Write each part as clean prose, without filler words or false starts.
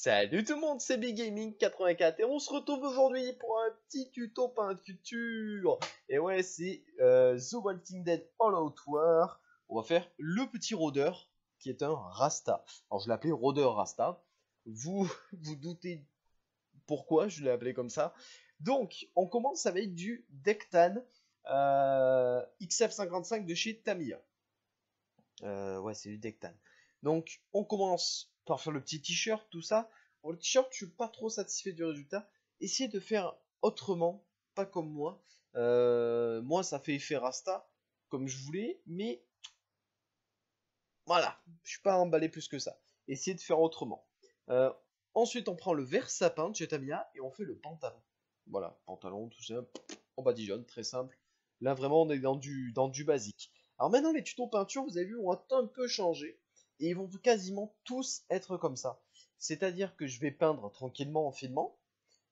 Salut tout le monde, c'est Big Gaming 84 et on se retrouve aujourd'hui pour un petit tuto peinture. Et ouais, c'est The Walking Dead All Out War. On va faire le petit rôdeur qui est un Rasta. Alors je l'ai appelé rôdeur Rasta. Vous vous doutez pourquoi je l'ai appelé comme ça. Donc on commence avec du Dectan XF55 de chez Tamiya. Ouais, c'est du Dectan. Donc, on commence par faire le petit t-shirt, tout ça. Bon, le t-shirt, je suis pas trop satisfait du résultat. Essayez de faire autrement, pas comme moi. Moi, ça fait effet Rasta, comme je voulais, mais voilà, je suis pas emballé plus que ça. Essayez de faire autrement. Euh, Ensuite, on prend le vert sapin de chez Tamiya et on fait le pantalon. Voilà, pantalon, tout ça, en badigeonne, très simple. Là, vraiment, on est dans du basique. Alors maintenant, les tutos peinture, vous avez vu, ont un peu changé. Et ils vont quasiment tous être comme ça. C'est-à-dire que je vais peindre tranquillement en filmant.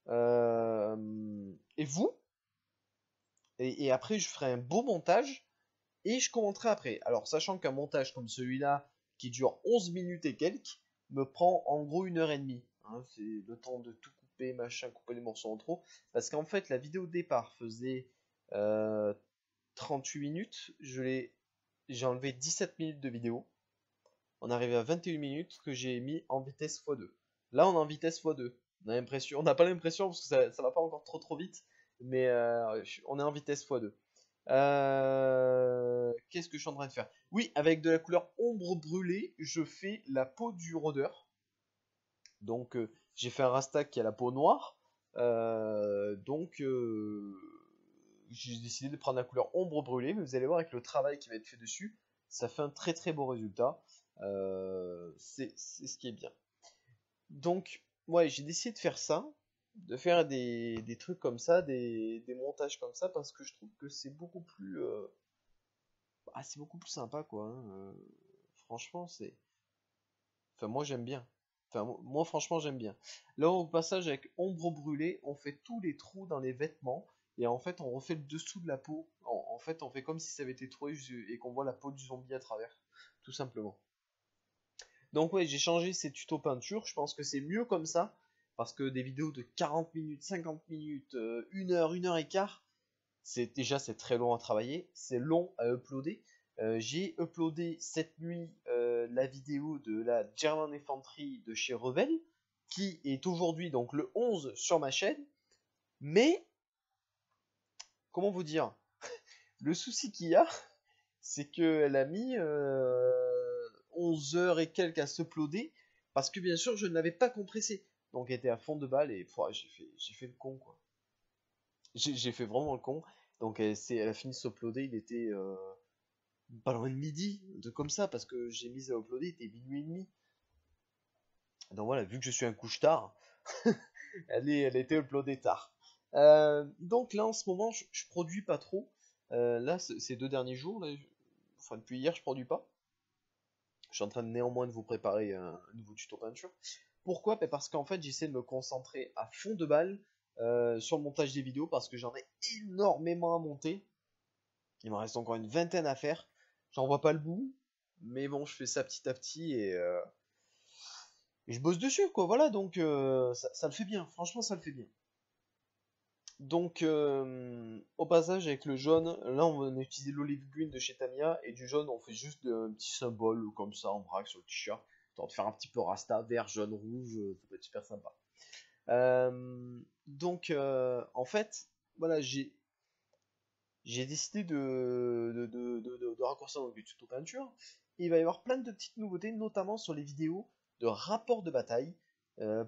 Et vous, et après, je ferai un beau montage et je commenterai après. Alors, sachant qu'un montage comme celui-là, qui dure 11 minutes et quelques, me prend en gros 1 heure et demie. Hein, c'est le temps de tout couper, machin, couper les morceaux en trop. Parce qu'en fait, la vidéo de départ faisait euh, 38 minutes. J'ai enlevé 17 minutes de vidéo. On arrive à 21 minutes que j'ai mis en vitesse x2. Là, on est en vitesse x2. On n'a pas l'impression parce que ça va pas encore trop vite, mais on est en vitesse x2. Qu'est-ce que je suis en train de faire? Oui, avec de la couleur ombre brûlée, je fais la peau du rôdeur. Donc, j'ai fait un rasta qui a la peau noire. Donc, j'ai décidé de prendre la couleur ombre brûlée, mais vous allez voir avec le travail qui va être fait dessus, ça fait un très beau résultat. C'est ce qui est bien. Donc, ouais, j'ai décidé de faire ça, de faire des trucs comme ça, des montages comme ça, parce que je trouve que c'est beaucoup plus sympa, quoi. Hein. Franchement, enfin, moi j'aime bien. Enfin, moi franchement j'aime bien. Là, au passage, avec ombre brûlée, on fait tous les trous dans les vêtements, et en fait, on refait le dessous de la peau. En fait, on fait comme si ça avait été troué et qu'on voit la peau du zombie à travers, tout simplement. Donc ouais, j'ai changé ces tutos peinture, je pense que c'est mieux comme ça, parce que des vidéos de 40 minutes, 50 minutes, 1 heure et quart, c'est très long à travailler, c'est long à uploader. J'ai uploadé cette nuit la vidéo de la German Infantry de chez Revel, qui est aujourd'hui donc le 11 sur ma chaîne, mais comment vous dire, le souci qu'il y a, c'est qu'elle a mis 11 heures et quelques à s'uploader, parce que bien sûr je ne l'avais pas compressé. Donc elle était à fond de balle et j'ai fait le con quoi. J'ai fait vraiment le con. Donc elle a fini de s'uploader, il était pas loin de midi, de comme ça, parce que j'ai mis à uploader, il était minuit et demi. Donc voilà, vu que je suis un couche tard, elle était uploadée tard. Donc là en ce moment je produis pas trop. Là ces 2 derniers jours, là, enfin depuis hier je produis pas. Je suis en train de néanmoins de vous préparer un nouveau tuto peinture. Pourquoi? Ben parce qu'en fait j'essaie de me concentrer à fond de balle sur le montage des vidéos parce que j'en ai énormément à monter. Il me reste encore une vingtaine à faire. J'en vois pas le bout, mais bon je fais ça petit à petit et je bosse dessus quoi. Voilà donc ça le fait bien. Franchement ça le fait bien. Donc au passage avec le jaune, là on va utiliser l'olive green de chez Tamiya et du jaune on fait juste un petit symbole comme ça en vrac sur le t-shirt. Histoire de faire un petit peu rasta, vert, jaune, rouge, ça peut être super sympa. Donc en fait, voilà, j'ai décidé de raccourcir donc du tuto peinture. Et il va y avoir plein de petites nouveautés, notamment sur les vidéos de rapports de bataille.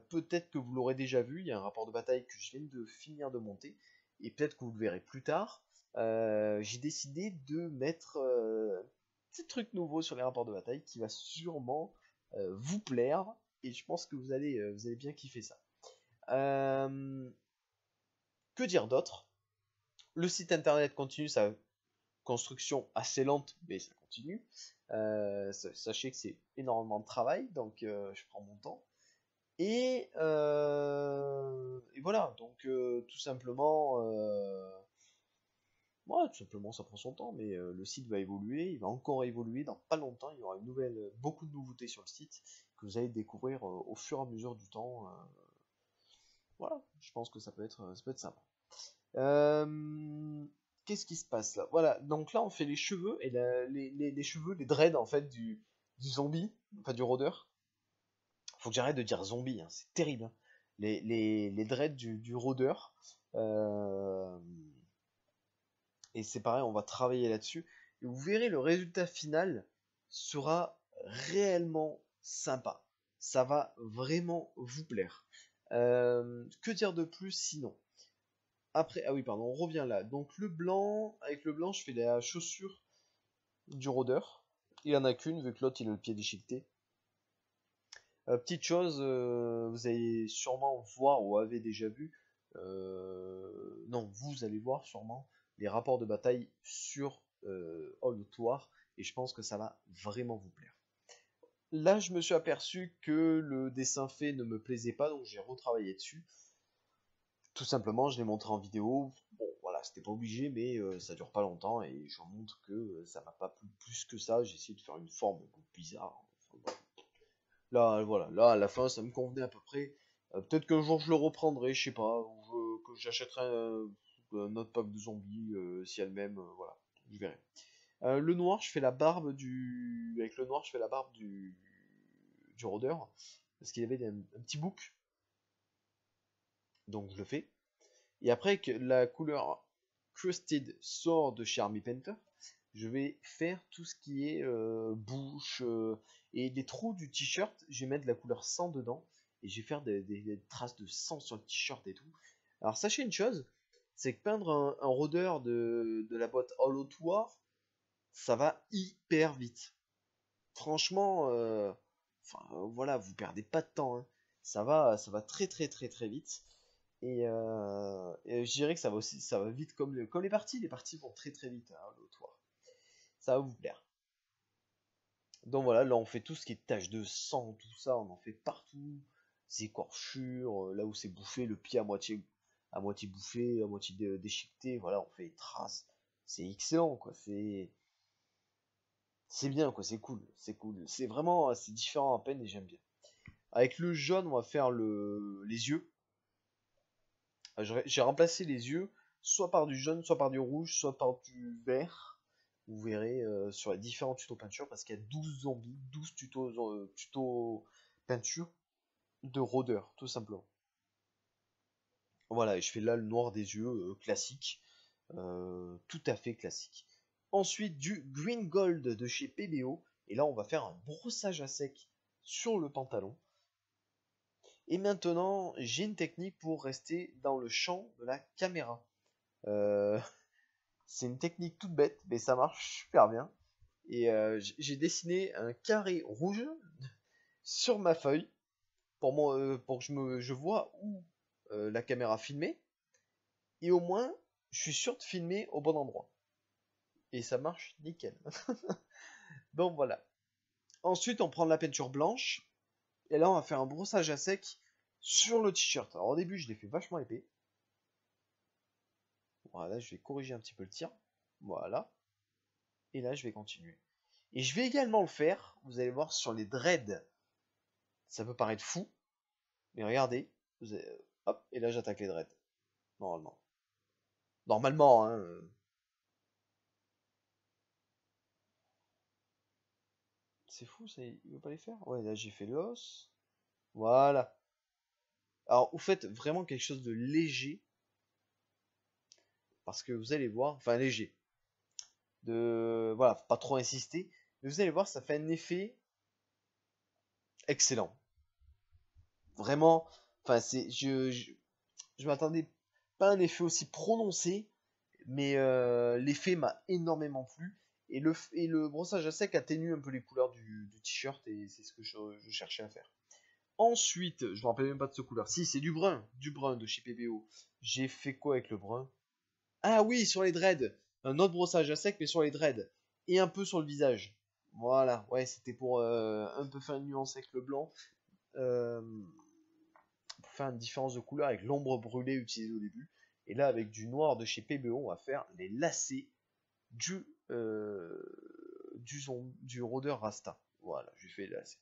Peut-être que vous l'aurez déjà vu, il y a un rapport de bataille que je viens de finir de monter, et peut-être que vous le verrez plus tard. J'ai décidé de mettre un petit truc nouveau sur les rapports de bataille qui va sûrement vous plaire, et je pense que vous allez bien kiffer ça. Euh, que dire d'autre? Le site internet continue sa construction assez lente, mais ça continue. Sachez que c'est énormément de travail, donc je prends mon temps. Et voilà, donc tout simplement, Ouais, tout simplement, ça prend son temps, mais le site va évoluer, il va encore évoluer. Dans pas longtemps, il y aura beaucoup de nouveautés sur le site que vous allez découvrir au fur et à mesure du temps. Voilà, je pense que ça peut être sympa. Euh, Qu'est-ce qui se passe là? Voilà, donc là on fait les cheveux et les cheveux, les dreads en fait du zombie, enfin du rôdeur. Faut que j'arrête de dire zombie, hein, c'est terrible, hein. Les dreads du rôdeur. Euh, et c'est pareil, on va travailler là-dessus. Et vous verrez, le résultat final sera réellement sympa. Ça va vraiment vous plaire. Que dire de plus sinon? Après, ah oui, pardon, on revient là. Donc le blanc, avec le blanc, je fais la chaussure du rôdeur. Il en a qu'une, vu que l'autre il a le pied déchiqueté. Petite chose, vous allez sûrement voir ou avez déjà vu, non, vous allez voir sûrement les rapports de bataille sur Old War, et je pense que ça va vraiment vous plaire. Là, je me suis aperçu que le dessin fait ne me plaisait pas, donc j'ai retravaillé dessus. Tout simplement, je l'ai montré en vidéo. Bon, voilà, c'était pas obligé, mais ça dure pas longtemps et je montre que ça m'a pas plu plus que ça. J'ai essayé de faire une forme un peu bizarre. Enfin, voilà. Là, voilà, là, à la fin, ça me convenait à peu près. Peut-être qu'un jour je le reprendrai, je sais pas, que j'achèterai un autre pack de zombies si elle-même, voilà, je verrai. Le noir, je fais la barbe du. Avec le noir, je fais la barbe du rôdeur. Parce qu'il avait un petit bouc. Donc je le fais. Et après que la couleur Crusted sort de chez Army Painter, je vais faire tout ce qui est bouche et les trous du t-shirt, je vais mettre de la couleur sang dedans et je vais faire des traces de sang sur le t-shirt et tout. Alors sachez une chose, c'est que peindre un rôdeur de la boîte All Out War, ça va hyper vite. Franchement, enfin, voilà, vous perdez pas de temps, hein. Ça va très très très très vite. Et je dirais que ça va aussi, ça va vite comme les parties. Les parties vont très très vite, hein, le toit. Ça va vous plaire. Donc voilà, là on fait tout ce qui est taches de sang, tout ça, on en fait partout. Des écorchures, là où c'est bouffé, le pied à moitié bouffé, à moitié déchiqueté, voilà, on fait des traces. C'est excellent, quoi. C'est bien, quoi. C'est cool, c'est cool. C'est vraiment, c'est différent à peine et j'aime bien. Avec le jaune, on va faire les yeux. J'ai remplacé les yeux soit par du jaune, soit par du rouge, soit par du vert. Vous verrez sur les différents tutos peinture parce qu'il y a 12 zombies, 12 tutos peinture de rôdeur, tout simplement. Voilà, et je fais là le noir des yeux classique, tout à fait classique. Ensuite, du green gold de chez PBO, et là on va faire un brossage à sec sur le pantalon. Et maintenant, j'ai une technique pour rester dans le champ de la caméra. Euh, c'est une technique toute bête, mais ça marche super bien. Et j'ai dessiné un carré rouge sur ma feuille pour que je vois où la caméra filmait. Et au moins, je suis sûr de filmer au bon endroit. Et ça marche nickel. Donc voilà. Ensuite, on prend de la peinture blanche. Et là, on va faire un brossage à sec sur le t-shirt. Alors au début, je l'ai fait vachement épais. Voilà, je vais corriger un petit peu le tir. Voilà. Et là, je vais continuer. Et je vais également le faire, vous allez voir, sur les dreads. Ça peut paraître fou, mais regardez. Hop, et là, j'attaque les dreads. Normalement. Normalement, hein. C'est fou, ça, il veut pas les faire? Ouais, là, j'ai fait l'os. Voilà. Alors, vous faites vraiment quelque chose de léger, parce que vous allez voir, enfin léger, voilà, faut pas trop insister, mais vous allez voir, ça fait un effet excellent. Vraiment, enfin, je m'attendais pas à un effet aussi prononcé, mais l'effet m'a énormément plu. Et le brossage à sec atténue un peu les couleurs du t-shirt, et c'est ce que je cherchais à faire. Ensuite, je me rappelle même pas de ce couleur. Si, c'est du brun de chez PBO. J'ai fait quoi avec le brun? Ah oui, sur les dreads. Un autre brossage à sec, mais sur les dreads. Et un peu sur le visage. Voilà, ouais, c'était pour un peu faire une nuance avec le blanc. Euh, pour faire une différence de couleur avec l'ombre brûlée utilisée au début. Et là, avec du noir de chez PBO, on va faire les lacets du, du rôdeur Rasta. Voilà, je fais les lacets.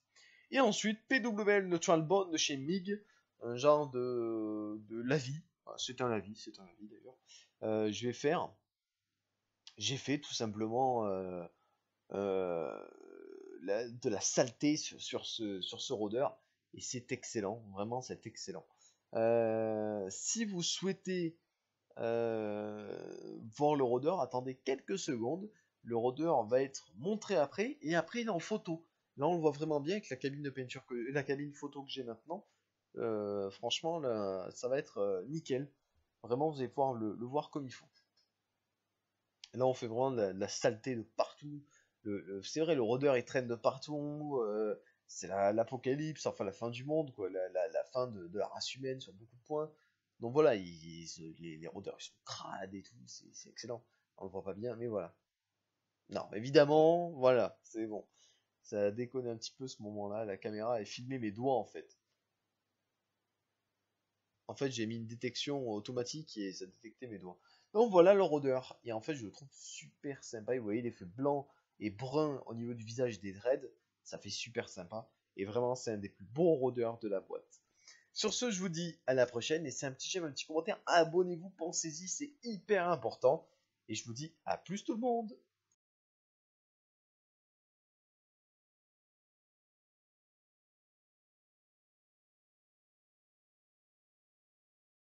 Et ensuite, PWL Neutral Bond de chez MIG, un genre de lavis. Enfin, c'est un lavis d'ailleurs. Je vais faire, j'ai fait tout simplement euh, de la saleté sur ce rôdeur. Et c'est excellent, vraiment c'est excellent. Si vous souhaitez voir le rôdeur, attendez quelques secondes. Le rôdeur va être montré après, et après il est en photo. Là on le voit vraiment bien avec la cabine de peinture la cabine photo que j'ai maintenant. Franchement là, ça va être nickel. Vraiment vous allez pouvoir le voir comme il faut. Là on fait vraiment de la saleté de partout. C'est vrai, le rôdeur il traîne de partout. C'est l'apocalypse, enfin la fin du monde, quoi, la fin de la race humaine sur beaucoup de points. Donc voilà, les rôdeurs ils sont crades et tout, c'est excellent. On le voit pas bien, mais voilà. Non, évidemment, voilà, c'est bon. Ça a déconné un petit peu ce moment-là, la caméra a filmé mes doigts en fait. En fait, j'ai mis une détection automatique et ça détectait mes doigts. Donc voilà le rôdeur. Et en fait, je le trouve super sympa. Et vous voyez l'effet blanc et brun au niveau du visage des dreads. Ça fait super sympa. Et vraiment, c'est un des plus beaux rôdeurs de la boîte. Sur ce, je vous dis à la prochaine. Et c'est un petit j'aime, un petit commentaire. Abonnez-vous, pensez-y, c'est hyper important. Et je vous dis à plus tout le monde.